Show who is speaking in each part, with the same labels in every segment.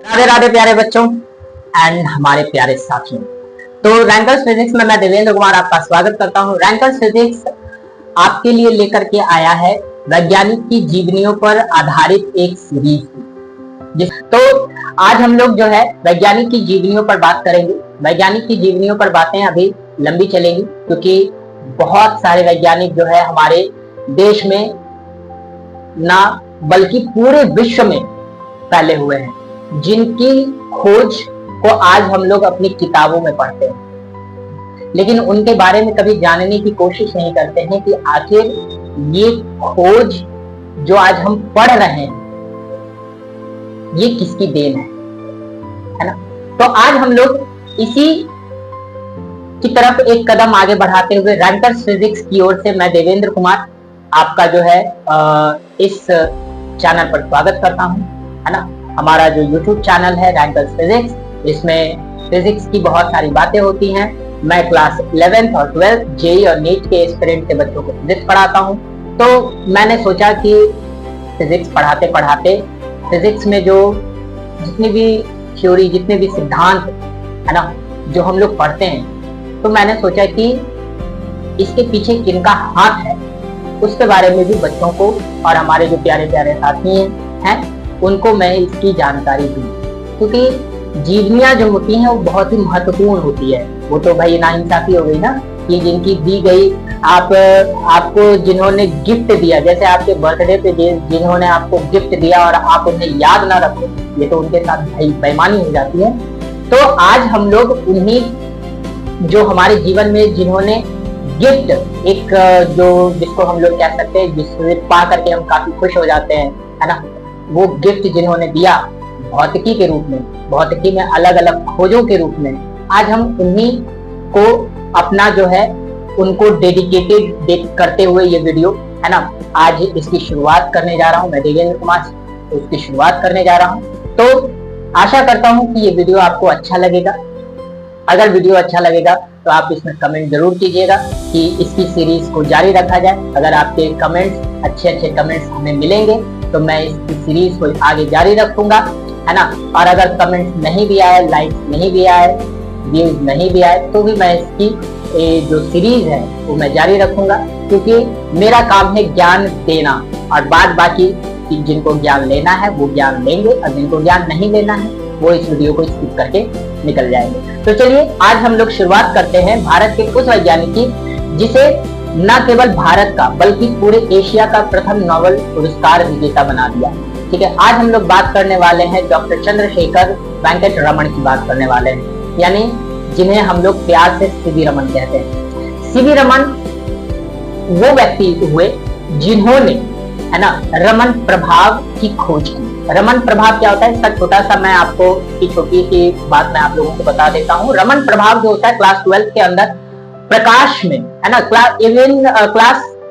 Speaker 1: राधे राधे प्यारे बच्चों एंड हमारे प्यारे साथियों। तो रैंकर्स फिजिक्स में मैं देवेंद्र कुमार आपका स्वागत करता हूं। रैंकर्स फिजिक्स आपके लिए लेकर के आया है वैज्ञानिक की जीवनियों पर आधारित एक सीरीज। तो आज हम लोग जो है वैज्ञानिक की जीवनियों पर बात करेंगे। वैज्ञानिक की जीवनियों पर बातें अभी लंबी चलेंगी क्योंकि बहुत सारे वैज्ञानिक जो है हमारे देश में ना बल्कि पूरे विश्व में फैले हुए हैं, जिनकी खोज को आज हम लोग अपनी किताबों में पढ़ते हैं, लेकिन उनके बारे में कभी जानने की कोशिश नहीं करते हैं कि आखिर ये खोज जो आज हम पढ़ रहे हैं ये किसकी देन है ना। तो आज हम लोग इसी की तरफ एक कदम आगे बढ़ाते हुए रैंकर्स फिजिक्स की ओर से मैं देवेंद्र कुमार आपका जो है इस चैनल पर स्वागत करता हूं, है ना। हमारा जो YouTube चैनल है रैंकर्स फिजिक्स, इसमें फिजिक्स की बहुत सारी बातें होती हैं। मैं क्लास 11th और 12th जेई और नीट के एस्पिरेंट के बच्चों को फिजिक्स पढ़ाता हूं। तो मैंने सोचा कि फिजिक्स पढ़ाते पढ़ाते फिजिक्स में जो जितनी भी थ्योरी, जितने भी सिद्धांत है ना जो हम लोग पढ़ते हैं, तो मैंने सोचा कि इसके पीछे किनका हाथ है उसके बारे में भी बच्चों को और हमारे जो प्यारे प्यारे साथी हैं उनको मैं इसकी जानकारी दूं, क्योंकि जीवनियां जो होती हैं वो बहुत ही महत्वपूर्ण होती है। वो तो भाई नाइंसाफी हो गई ना कि जिनकी दी गई आपको जिन्होंने गिफ्ट दिया, जैसे आपके बर्थडे पे जिन्होंने आपको गिफ्ट दिया और आप उन्हें याद ना रखो, ये तो उनके साथ भाई बेईमानी हो जाती है। तो आज हम लोग उन्हीं जो हमारे जीवन में जिन्होंने गिफ्ट एक जो जिसको हम लोग कह सकते हैं जिससे पा करके हम काफी खुश हो जाते हैं, है ना, वो गिफ्ट जिन्होंने दिया भौतिकी के रूप में, भौतिकी में अलग अलग खोजों के रूप में, आज हम उन्हीं को अपना जो है उनको डेडिकेटेड करते हुए ये वीडियो, है ना, आज इसकी शुरुआत करने जा रहा हूँ। मैं देवेंद्र कुमार इसकी शुरुआत करने जा रहा हूँ। तो आशा करता हूँ कि ये वीडियो आपको अच्छा लगेगा। अगर वीडियो अच्छा लगेगा तो आप इसमें कमेंट जरूर कीजिएगा कि इसकी सीरीज को जारी रखा जाए। अगर आपके कमेंट्स अच्छे कमेंट्स हमें मिलेंगे तो मैं इसकी सीरीज को आगे जारी रखूंगा, है ना। और अगर कमेंट्स नहीं भी आए, लाइक्स नहीं भी आए, व्यूज नहीं भी आए, तो भी मैं इसकी जो सीरीज है वो मैं जारी रखूंगा, क्योंकि मेरा काम है ज्ञान देना और बाद बाकी जिनको ज्ञान लेना है वो ज्ञान लेंगे और जिनको ज्ञान नहीं लेना है वो इस वीडियो को स्किप करके निकल जाएंगे। तो चलिए आज हम लोग शुरुआत करते हैं भारत के उस वैज्ञानिक की जिसे न केवल भारत का बल्कि पूरे एशिया का प्रथम नोबेल पुरस्कार विजेता बना दिया। ठीक है, आज हम लोग बात करने वाले हैं डॉक्टर चंद्रशेखर वेंकट रमन की बात करने वाले हैं, यानी जिन्हें हम लोग प्यार से सीवी रमन कहते हैं। सीवी रमन वो व्यक्ति हुए जिन्होंने, है ना, रमन प्रभाव की खोज की। रमन प्रभाव क्या होता है इसका छोटा सा मैं आपको छोटी सी बात मैं आप लोगों को बता देता हूँ। रमन प्रभाव जो होता है क्लास 12 के अंदर प्रकाश में, है ना, क्लास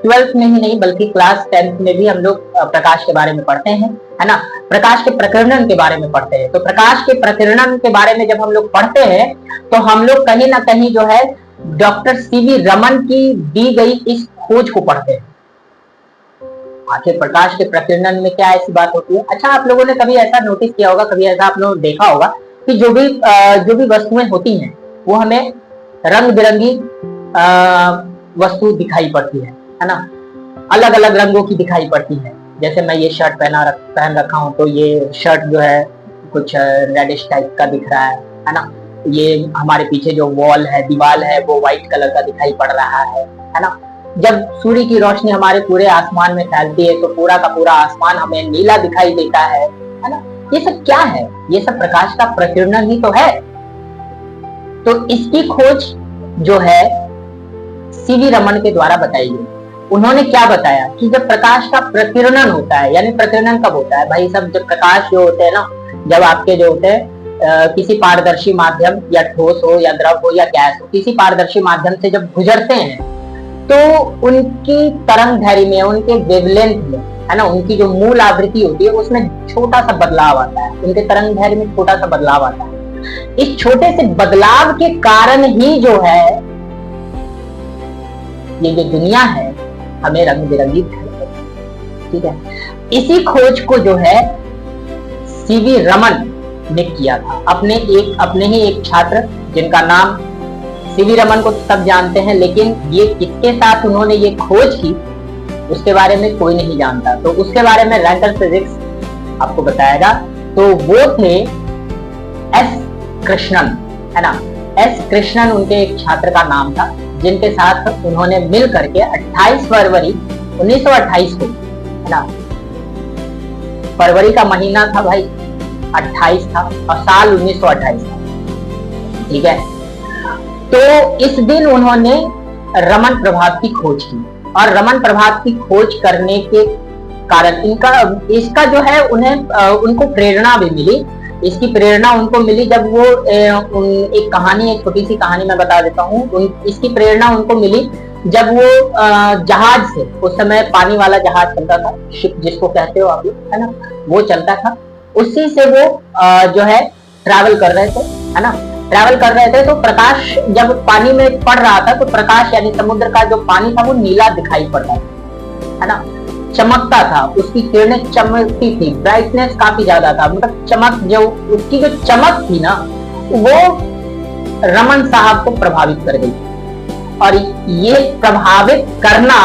Speaker 1: 12 में ही नहीं बल्कि क्लास 10 में भी हम लोग प्रकाश के बारे में पढ़ते हैं, है ना, प्रकाश के प्रकीर्णन के बारे में पढ़ते हैं। तो प्रकाश के प्रकीर्णन के बारे में जब हम लोग पढ़ते हैं तो हम लोग कहीं ना कहीं जो है डॉक्टर सीवी रमन की दी गई इस खोज को पढ़ते हैं। आखिर प्रकाश के प्रकीर्णन में क्या ऐसी बात होती है? अच्छा, आप लोगों ने कभी ऐसा नोटिस किया होगा, कभी ऐसा आप लोगों ने देखा होगा कि जो भी वस्तुएं होती हैं वो हमें रंग बिरंगी वस्तु दिखाई पड़ती है ना, अलग अलग रंगों की दिखाई पड़ती है। जैसे मैं ये शर्ट पहन रखा हूँ तो ये शर्ट जो है कुछ रेडिश टाइप का दिख रहा है ना। ये हमारे पीछे जो वॉल है, दीवार है, वो व्हाइट कलर का दिखाई पड़ रहा है ना। जब सूर्य की रोशनी हमारे पूरे आसमान में फैलती है तो पूरा का पूरा आसमान हमें नीला दिखाई देता है ना। ये सब क्या है? ये सब प्रकाश का प्रकीर्णन ही तो है। तो इसकी खोज जो है सीवी रमन के द्वारा बताई गई। उन्होंने क्या बताया कि जब प्रकाश का प्रकीर्णन होता है, यानी प्रकीर्णन कब होता है भाई सब, जब प्रकाश जो होते हैं ना, जब आपके जो होते हैं किसी पारदर्शी माध्यम या ठोस हो या द्रव हो या गैस हो, किसी पारदर्शी माध्यम से जब गुजरते हैं तो उनकी तरंग दैर्घ्य में, उनके वेवलेंथ में, है ना, उनकी जो मूल आवृत्ति होती है उसमें छोटा सा बदलाव आता है। उनके तरंग दैर्घ्य में छोटा सा बदलाव आता है। इस छोटे से बदलाव के कारण ही जो है ये जो दुनिया है हमें रंग बिरंगी दिखाई। ठीक है, इसी खोज को जो है सीवी रमन ने किया था। अपने ही एक छात्र जिनका नाम सीवी रमन को सब जानते हैं, लेकिन ये किसके साथ उन्होंने ये खोज की उसके बारे में कोई नहीं जानता। तो उसके बारे में रैंकल फिजिक्स आपको बताएगा। तो वो थे एस कृष्णन, है ना। एस कृष्णन उनके एक छात्र का नाम था, जिनके साथ उन्होंने मिल करके 28 फरवरी 1928 को, है ना, फरवरी का महीना था भाई, 28 था और साल 1928 था, ठीक है। तो इस दिन उन्होंने रमन प्रभाव की खोज की, और रमन प्रभाव की खोज करने के कारण इसका जो है उनको प्रेरणा भी मिली। इसकी प्रेरणा उनको मिली जब वो एक छोटी सी कहानी मैं बता देता हूँ। इसकी प्रेरणा उनको मिली जब वो जहाज से, उस समय पानी वाला जहाज चलता था, शिप जिसको कहते हो आप लोग, है ना, वो चलता था। उसी से वो जो है ट्रैवल कर रहे थे, है ना, ट्रैवल कर रहे थे। तो प्रकाश जब पानी में पड़ रहा था तो प्रकाश यानी समुद्र का जो पानी था वो नीला दिखाई पड़ता था, है ना, चमकता था, उसकी किरणें चमकती थी, ब्राइटनेस काफी ज्यादा था, मतलब चमक, जो उसकी जो चमक थी ना वो रमन साहब को प्रभावित कर गई। और ये प्रभावित करना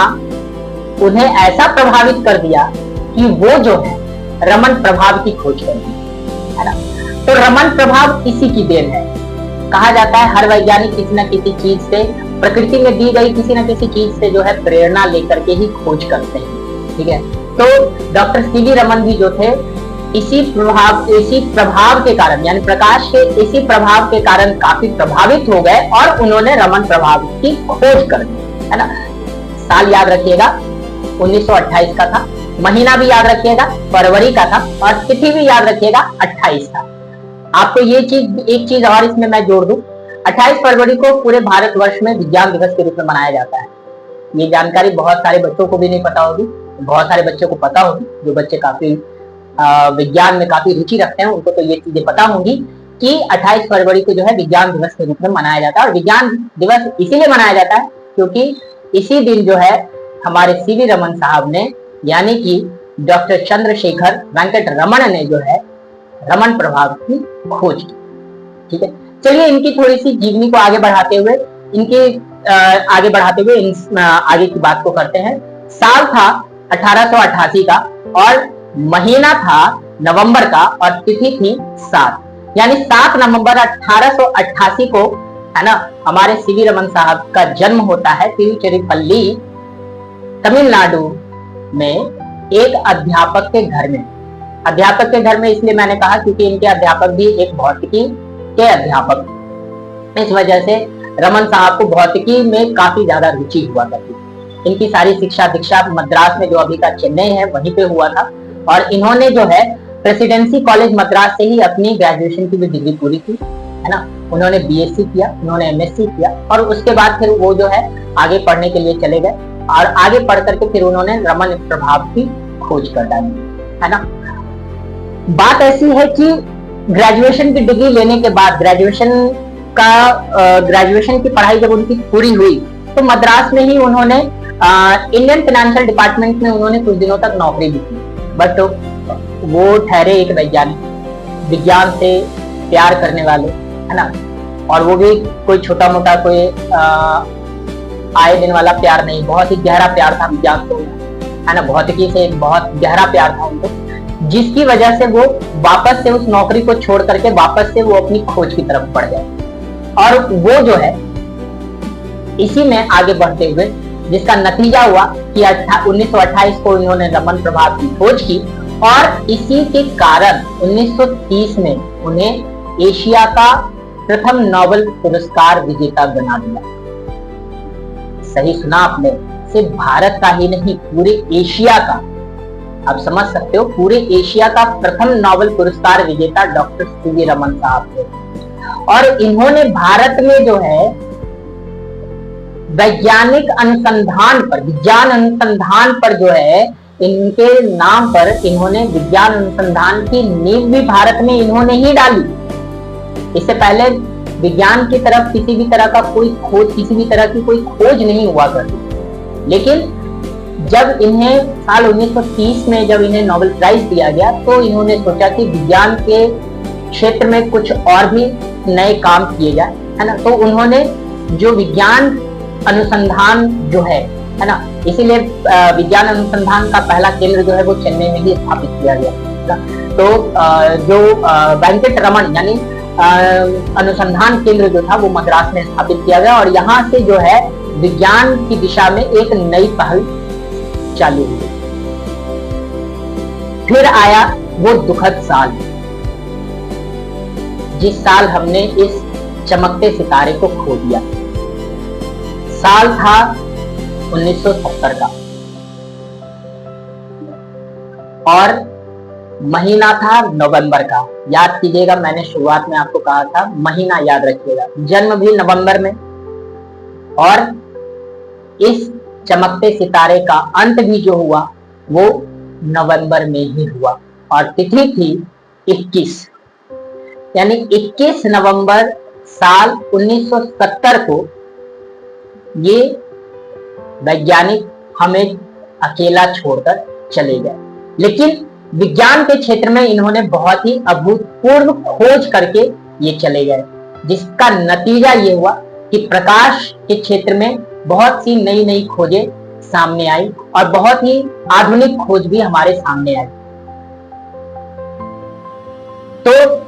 Speaker 1: उन्हें ऐसा प्रभावित कर दिया कि वो जो है रमन प्रभाव की खोज कर दी, है ना। तो रमन प्रभाव इसी की देन है। कहा जाता है हर वैज्ञानिक किसी न किसी चीज से, प्रकृति में दी गई किसी न किसी चीज से जो है प्रेरणा लेकर के ही खोज करते हैं, ठीक है। तो डॉक्टर सीवी रमन भी जो थे इसी प्रभाव के कारण, यानी प्रकाश के इसी प्रभाव के कारण काफी प्रभावित हो गए और उन्होंने रमन प्रभाव की खोज कर दी, है ना। साल याद रखिएगा 1928 का था, महीना भी याद रखिएगा फरवरी का था, और तिथि भी याद रखिएगा 28 था। आपको एक चीज और इसमें मैं जोड़ दूं, 28 फरवरी को पूरे भारतवर्ष में विज्ञान दिवस के रूप में मनाया जाता है। ये जानकारी बहुत सारे बच्चों को भी नहीं पता होगी, बहुत सारे बच्चों को पता होगी। जो बच्चे काफी विज्ञान में काफी रुचि रखते हैं उनको तो ये चीजें पता होंगी कि 28 फरवरी को जो है विज्ञान दिवस के रूप में मनाया जाता है। और विज्ञान दिवस इसीलिए मनाया जाता है क्योंकि इसी दिन जो है हमारे सीवी रमन साहब ने, यानी कि डॉक्टर चंद्रशेखर वेंकट रमन ने जो है रमन प्रभाव की खोज की, ठीक है। चलिए इनकी थोड़ी सी जीवनी को आगे बढ़ाते हुए आगे की बात को करते हैं। साल था 1888 का और महीना था नवंबर का और तिथि थी 7, यानी 7 नवंबर 1888 को, है ना, हमारे सीवी रमन साहब का जन्म होता है तिरुचिरापल्ली तमिलनाडु में एक अध्यापक के घर में। अध्यापक के घर में इसलिए मैंने कहा क्योंकि इनके अध्यापक भी एक भौतिकी के अध्यापक, इस वजह से रमन साहब को भौतिकी में काफी ज्यादा रुचि हुआ करती। इनकी सारी शिक्षा दीक्षा मद्रास में, जो अभी का चेन्नई है, वहीं पे हुआ था। और इन्होंने जो है प्रेसिडेंसी कॉलेज मद्रास से ही अपनी ग्रेजुएशन की भी डिग्री पूरी की, है ना। उन्होंने बीएससी किया, उन्होंने एमएससी किया और उसके बाद फिर वो जो है आगे पढ़ने के लिए चले गए और आगे पढ़ करके फिर उन्होंने रमन प्रभाव की खोज कर डाली, है ना। बात ऐसी है कि ग्रेजुएशन की डिग्री लेने के बाद ग्रेजुएशन की पढ़ाई जब उनकी पूरी हुई तो मद्रास में ही उन्होंने इंडियन फाइनेंशियल डिपार्टमेंट में उन्होंने कुछ दिनों तक नौकरी भी की। बट वो ठहरे एक वैज्ञानिक, विज्ञान से प्यार करने वाले, है ना। और वो भी कोई छोटा मोटा कोई आए दिन वाला प्यार नहीं, बहुत ही गहरा प्यार था विज्ञान से, है ना। भौतिकी से एक बहुत गहरा प्यार था उनको, जिसकी वजह से वो वापस से उस नौकरी को छोड़ करके वापस से वो अपनी खोज की तरफ बढ़ गए। और वो जो है इसी में आगे बढ़ते हुए जिसका नतीजा हुआ कि 1928 को इन्होंने रमन प्रभाव की खोज की और इसी के कारण 1930 में उन्हें एशिया का प्रथम नोबेल पुरस्कार विजेता बना दिया। सही सुना आपने, सिर्फ भारत का ही नहीं, पूरे एशिया का, आप समझ सकते हो, पूरे एशिया का प्रथम नोबेल पुरस्कार विजेता डॉक्टर सीवी रमन साहब थे। और इन्होंने भारत में जो है वैज्ञानिक अनुसंधान पर, विज्ञान अनुसंधान पर जो है इनके नाम पर इन्होंने विज्ञान अनुसंधान की नींव भी भारत में इन्होंने ही डाली। इससे पहले विज्ञान की तरफ किसी भी तरह का कोई खोज, किसी भी तरह की कोई खोज नहीं हुआ करती। लेकिन जब इन्हें साल 1930 में जब इन्हें नोबेल प्राइज दिया गया तो इन्होंने सोचा कि विज्ञान के क्षेत्र में कुछ और भी नए काम किए जाए, है ना। तो उन्होंने जो विज्ञान अनुसंधान जो है ना, इसीलिए विज्ञान अनुसंधान का पहला केंद्र जो है वो चेन्नई में ही स्थापित किया गया। तो जो वेंकट रमन यानी अनुसंधान केंद्र जो था वो मद्रास में स्थापित किया गया, और यहाँ से जो है विज्ञान की दिशा में एक नई पहल चालू हुई। फिर आया वो दुखद साल, जिस साल हमने इस चमकते सितारे को खो दिया। साल था 1970 का, और महीना था नवंबर का। याद कीजिएगा, मैंने शुरुआत में आपको कहा था महीना याद रखिएगा। जन्म भी नवंबर में, और इस चमकते सितारे का अंत भी जो हुआ वो नवंबर में ही हुआ, और तिथि थी 21, यानी 21 नवंबर साल 1970 को ये वैज्ञानिक हमें अकेला छोड़कर चले गए। लेकिन विज्ञान के क्षेत्र में इन्होंने बहुत ही अभूतपूर्व खोज करके ये चले गए, जिसका नतीजा ये हुआ कि प्रकाश के क्षेत्र में बहुत सी नई नई खोजें सामने आई, और बहुत ही आधुनिक खोज भी हमारे सामने आई। तो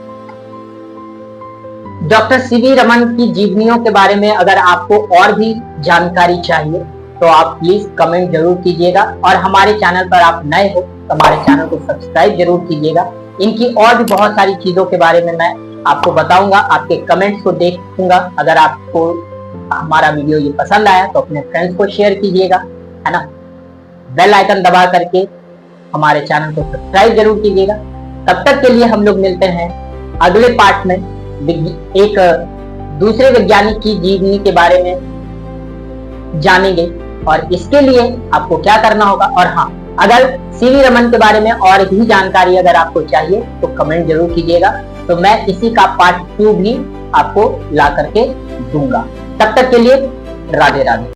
Speaker 1: डॉक्टर सीवी रमन की जीवनियों के बारे में अगर आपको और भी जानकारी चाहिए तो आप प्लीज कमेंट जरूर कीजिएगा, और हमारे चैनल पर आप नए हो तो हमारे चैनल को सब्सक्राइब जरूर कीजिएगा। इनकी और भी बहुत सारी चीजों के बारे में मैं आपको बताऊंगा, आपके कमेंट्स को देखूंगा। अगर आपको हमारा वीडियो ये पसंद आया तो अपने फ्रेंड्स को शेयर कीजिएगा, है ना। बेल आइकन दबा करके हमारे चैनल को सब्सक्राइब जरूर कीजिएगा। तब तक के लिए हम लोग मिलते हैं अगले पार्ट में, एक दूसरे वैज्ञानिक की जीवनी के बारे में जानेंगे, और इसके लिए आपको क्या करना होगा। और हाँ, अगर सीवी रमन के बारे में और भी जानकारी अगर आपको चाहिए तो कमेंट जरूर कीजिएगा, तो मैं इसी का पार्ट 2 भी आपको ला करके दूंगा। तब तक के लिए राधे राधे।